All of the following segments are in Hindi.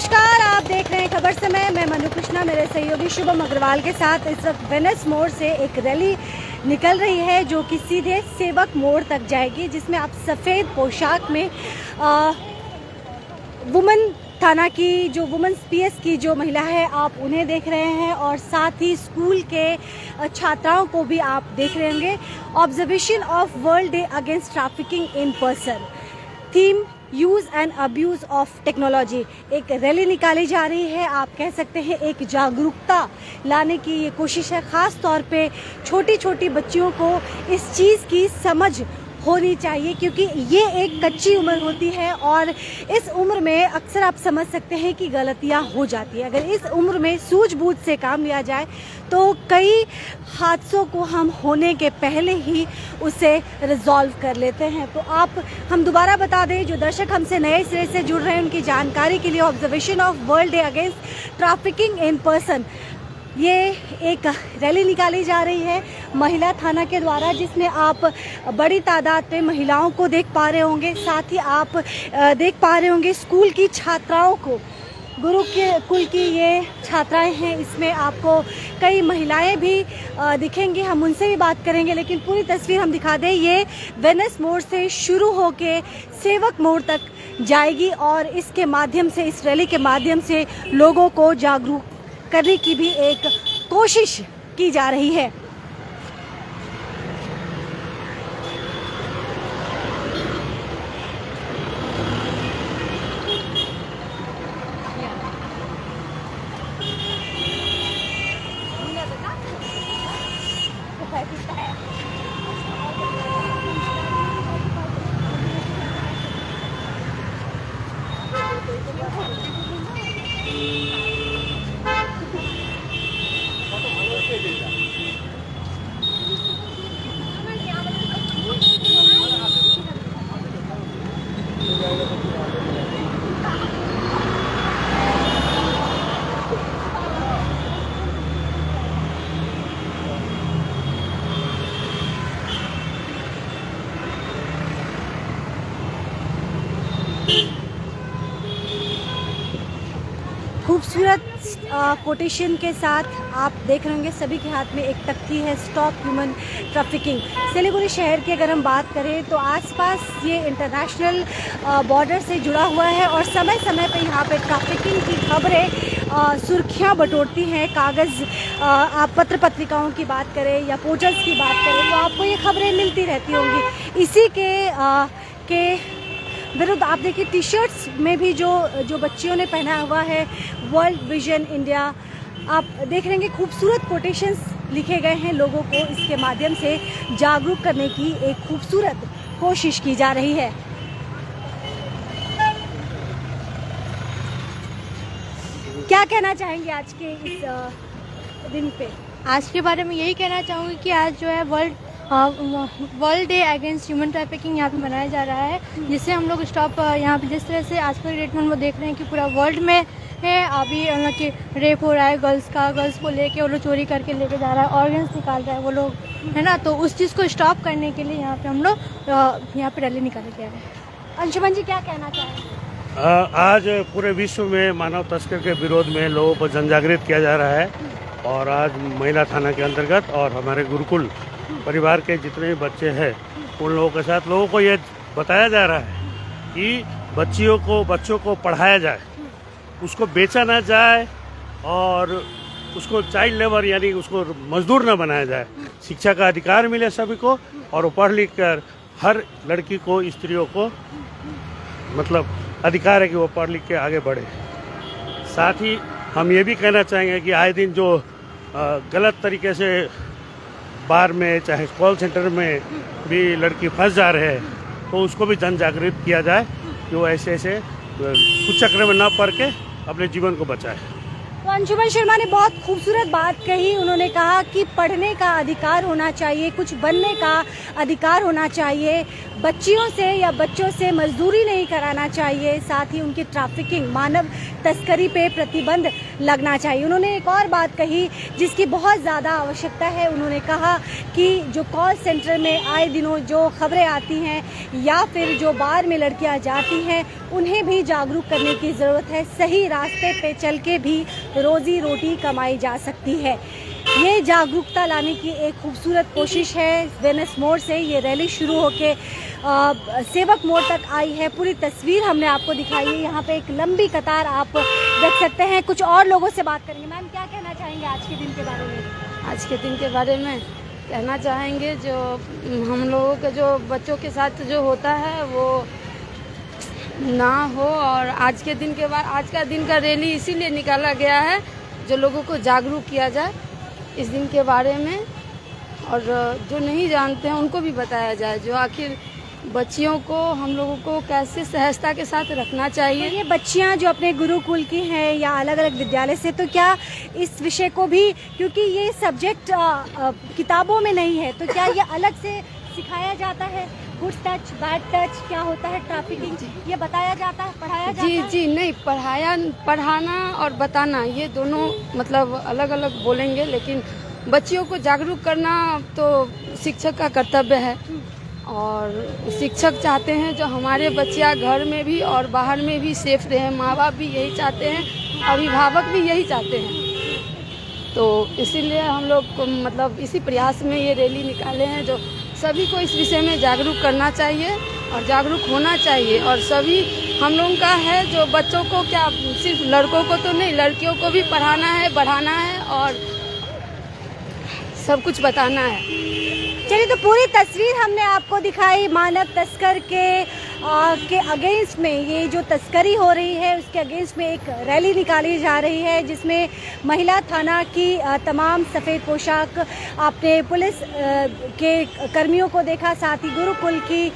नमस्कार, आप देख रहे हैं खबर समय। मैं मनु कृष्णा मेरे सहयोगी शुभम अग्रवाल के साथ इस वक्त वेनिस मोड़ से एक रैली निकल रही है जो कि सीधे सेवक मोड़ तक जाएगी, जिसमें आप सफ़ेद पोशाक में वुमेन थाना की जो वुमेन्स पीएस की जो महिला है आप उन्हें देख रहे हैं, और साथ ही स्कूल के छात्राओं को भी आप देख रहे होंगे। Observation of world day against trafficking in person, theme use and abuse of technology. एक रैली निकाली जा रही है, आप कह सकते हैं एक जागरूकता लाने की ये कोशिश है। ख़ास तौर पे छोटी छोटी बच्चियों को इस चीज़ की समझ होनी चाहिए, क्योंकि ये एक कच्ची उम्र होती है और इस उम्र में अक्सर आप समझ सकते हैं कि गलतियां हो जाती है। अगर इस उम्र में सूझबूझ से काम लिया जाए तो कई हादसों को हम होने के पहले ही उसे रिजॉल्व कर लेते हैं। तो हम दोबारा बता दें, जो दर्शक हमसे नए सिरे से जुड़ रहे हैं उनकी जानकारी के लिए, observation of world day against trafficking in person, ये एक रैली निकाली जा रही है महिला थाना के द्वारा, जिसमें आप बड़ी तादाद में महिलाओं को देख पा रहे होंगे। साथ ही आप देख पा रहे होंगे स्कूल की छात्राओं को, गुरुकुल की ये छात्राएं हैं। इसमें आपको कई महिलाएं भी दिखेंगी, हम उनसे भी बात करेंगे, लेकिन पूरी तस्वीर हम दिखा दें। ये वेनिस मोड़ से शुरू होके सेवक मोड़ तक जाएगी और इसके माध्यम से, इस रैली के माध्यम से लोगों को जागरूक करने की भी एक कोशिश की जा रही है। खूबसूरत कोटेशन के साथ आप देख रहे होंगे सभी के हाथ में एक तख्ती है, स्टॉप ह्यूमन ट्रैफिकिंग। सिलीगुड़ी शहर की अगर हम बात करें तो आसपास ये इंटरनेशनल बॉर्डर से जुड़ा हुआ है और समय समय पे यहाँ पे ट्रैफिकिंग की खबरें सुर्खियाँ बटोरती हैं। कागज़, आप पत्र पत्रिकाओं की बात करें या पोर्टल्स की बात करें तो आपको ये खबरें मिलती रहती होंगी। इसी के विरुद्ध आप देखिए टी शर्ट्स में भी जो बच्चियों ने पहना हुआ है वर्ल्ड विजन इंडिया, आप देख रहे हैं खूबसूरत कोटेशंस लिखे गए हैं। लोगों को इसके माध्यम से जागरूक करने की एक खूबसूरत कोशिश की जा रही है। क्या कहना चाहेंगे आज के इस दिन पे? आज के बारे में यही कहना चाहूँगी कि आज जो है world day against human trafficking यहाँ पे मनाया जा रहा है, जिससे हम लोग स्टॉप यहाँ पे जिस तरह से आजकल डेट में हम लोग देख रहे हैं कि पूरा वर्ल्ड में है अभी मतलब कि रेप हो रहा है गर्ल्स को लेके वो लोग चोरी करके लेके जा रहा है, ऑर्गन्स निकाल रहा है वो लोग, है ना। तो उस चीज़ को स्टॉप करने के लिए यहाँ पे हम लोग यहाँ पे रैली निकाले गया है। अंशुमन जी क्या कहना चाहेंगे? आज पूरे विश्व में मानव तस्कर के विरोध में लोगों को जनजागृत किया जा रहा है, और आज महिला थाना के अंतर्गत और हमारे गुरुकुल परिवार के जितने भी बच्चे हैं उन लोगों के साथ लोगों को ये बताया जा रहा है कि बच्चों को पढ़ाया जाए, उसको बेचा ना जाए और उसको चाइल्ड लेबर यानी उसको मजदूर ना बनाया जाए। शिक्षा का अधिकार मिले सभी को, और वो पढ़ लिख कर हर लड़की को, स्त्रियों को मतलब अधिकार है कि वो पढ़ लिख के आगे बढ़े। साथ ही हम ये भी कहना चाहेंगे कि आए दिन जो गलत तरीके से बार में चाहे कॉल सेंटर में भी लड़की फंस जा रहे हैं, तो उसको भी जन जागृत किया जाए कि वो ऐसे कुचक्र में ना पड़ के अपने जीवन को बचाए। तो अंशुमन शर्मा ने बहुत खूबसूरत बात कही। उन्होंने कहा कि पढ़ने का अधिकार होना चाहिए, कुछ बनने का अधिकार होना चाहिए, बच्चियों से या बच्चों से मजदूरी नहीं कराना चाहिए, साथ ही उनकी ट्रैफिकिंग, मानव तस्करी पे प्रतिबंध लगना चाहिए। उन्होंने एक और बात कही जिसकी बहुत ज़्यादा आवश्यकता है। उन्होंने कहा कि जो कॉल सेंटर में आए दिनों जो खबरें आती हैं या फिर जो बार में लड़कियां जाती हैं, उन्हें भी जागरूक करने की ज़रूरत है। सही रास्ते पे चल के भी रोजी रोटी कमाई जा सकती है। ये जागरूकता लाने की एक खूबसूरत कोशिश है। वेनिस मोड़ से ये रैली शुरू होके सेवक मोड़ तक आई है। पूरी तस्वीर हमने आपको दिखाई है। यहाँ पे एक लंबी कतार आप देख सकते हैं। कुछ और लोगों से बात करेंगे। मैम, क्या कहना चाहेंगे आज के दिन के बारे में? आज के दिन के बारे में कहना चाहेंगे, जो हम लोगों के जो बच्चों के साथ जो होता है वो ना हो। और आज के दिन के बाद, आज का दिन का रैली इसीलिए निकाला गया है जो लोगों को जागरूक किया जाए इस दिन के बारे में, और जो नहीं जानते हैं उनको भी बताया जाए, जो आखिर बच्चियों को हम लोगों को कैसे सहजता के साथ रखना चाहिए। ये बच्चियां जो अपने गुरुकुल की हैं या अलग अलग विद्यालय से, तो क्या इस विषय को भी, क्योंकि ये सब्जेक्ट किताबों में नहीं है, तो क्या ये अलग से सिखाया जाता है? गुड टच, बैड टच क्या होता है, ट्रैफिकिंग, ये बताया जाता है, पढ़ाया जाता है? जी नहीं, पढ़ाना और बताना ये दोनों मतलब अलग अलग बोलेंगे, लेकिन बच्चियों को जागरूक करना तो शिक्षक का कर्तव्य है। और शिक्षक चाहते हैं जो हमारे बच्चियां घर में भी और बाहर में भी सेफ रहे। माँ बाप भी यही चाहते हैं, अभिभावक भी यही चाहते हैं। तो इसीलिए हम लोग को मतलब इसी प्रयास में ये रैली निकाले हैं, जो सभी को इस विषय में जागरूक करना चाहिए और जागरूक होना चाहिए। और सभी हम लोगों का है जो बच्चों को, क्या सिर्फ लड़कों को तो नहीं, लड़कियों को भी पढ़ाना है, बढ़ाना है और सब कुछ बताना है। चलिए, तो पूरी तस्वीर हमने आपको दिखाई। मानव तस्कर के अगेंस्ट में, ये जो तस्करी हो रही है उसके अगेंस्ट में एक रैली निकाली जा रही है, जिसमें महिला थाना की तमाम सफ़ेद पोशाक, आपने पुलिस के कर्मियों को देखा, साथ ही गुरुकुल की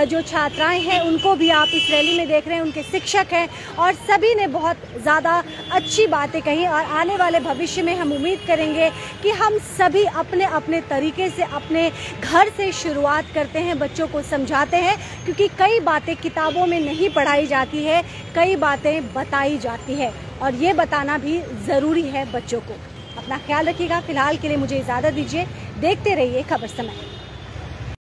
जो छात्राएं हैं उनको भी आप इस रैली में देख रहे हैं, उनके शिक्षक हैं, और सभी ने बहुत ज़्यादा अच्छी बातें कही। और आने वाले भविष्य में हम उम्मीद करेंगे कि हम सभी अपने अपने तरीके से अपने घर से शुरुआत करते हैं, बच्चों को समझाते हैं, क्योंकि कई बातें किताबों में नहीं पढ़ाई जाती है, कई बातें बताई जाती है, और ये बताना भी ज़रूरी है बच्चों को। अपना ख्याल रखिएगा। फिलहाल के लिए मुझे इजाज़त दीजिए। देखते रहिए खबर समय।